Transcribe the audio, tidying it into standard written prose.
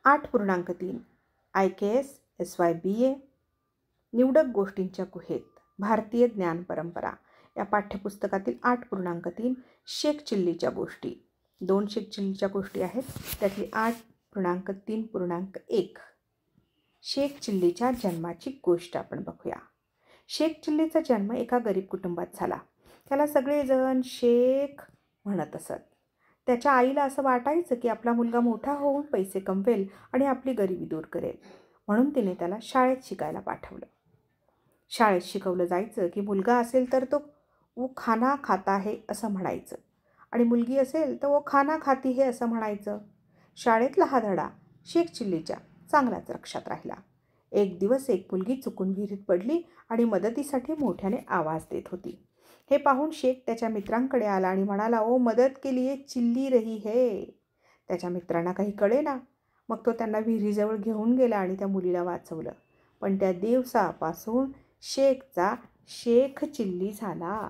8.3 IKS SYBA निवडक गोष्टींच्या गुहेत भारतीय ज्ञान परंपरा या पाठ्यपुस्तकातील 8.3 शेख चिल्लीच्या गोष्टी. 2 शेख चिल्लीच्या गोष्टी आहेत, त्यातली 8.3.1 शेख चिल्लीच्या जन्माची गोष्ट आपण बघूया. शेख चिल्लीचा जन्म एका गरीब कुटुंबात झाला. त्याला सगळेजण शेख म्हणत असत. त्याच्या आईला असं वाटायचं की आपला मुलगा मोठा होऊन पैसे कमवेल आणि आपली गरिबी दूर करेल, म्हणून तिने त्याला शाळेत शिकायला पाठवलं. शाळेत शिकवलं जायचं की मुलगा असेल तर तो वो खाना खाता है असं म्हणायचं आणि मुलगी असेल तर वो खाना खाती है असं म्हणायचं. शाळेतला हा धडा शेख चिल्लीच्या चांगलाच लक्षात राहिला. एक दिवस एक मुलगी चुकून विहिरीत पडली आणि मदतीसाठी मोठ्याने आवाज देत होती. हे पाहून शेख त्याच्या मित्रांकडे आला आणि म्हणाला, ओ मदत के लिए चिल्ली रही है. त्याच्या मित्रांना काही कळेना. मग तो त्यांना विहिरीजवळ घेऊन गेला आणि त्या मुलीला वाचवलं. पण त्या दिवसापासून शेखचा शेख चिल्ली झाला.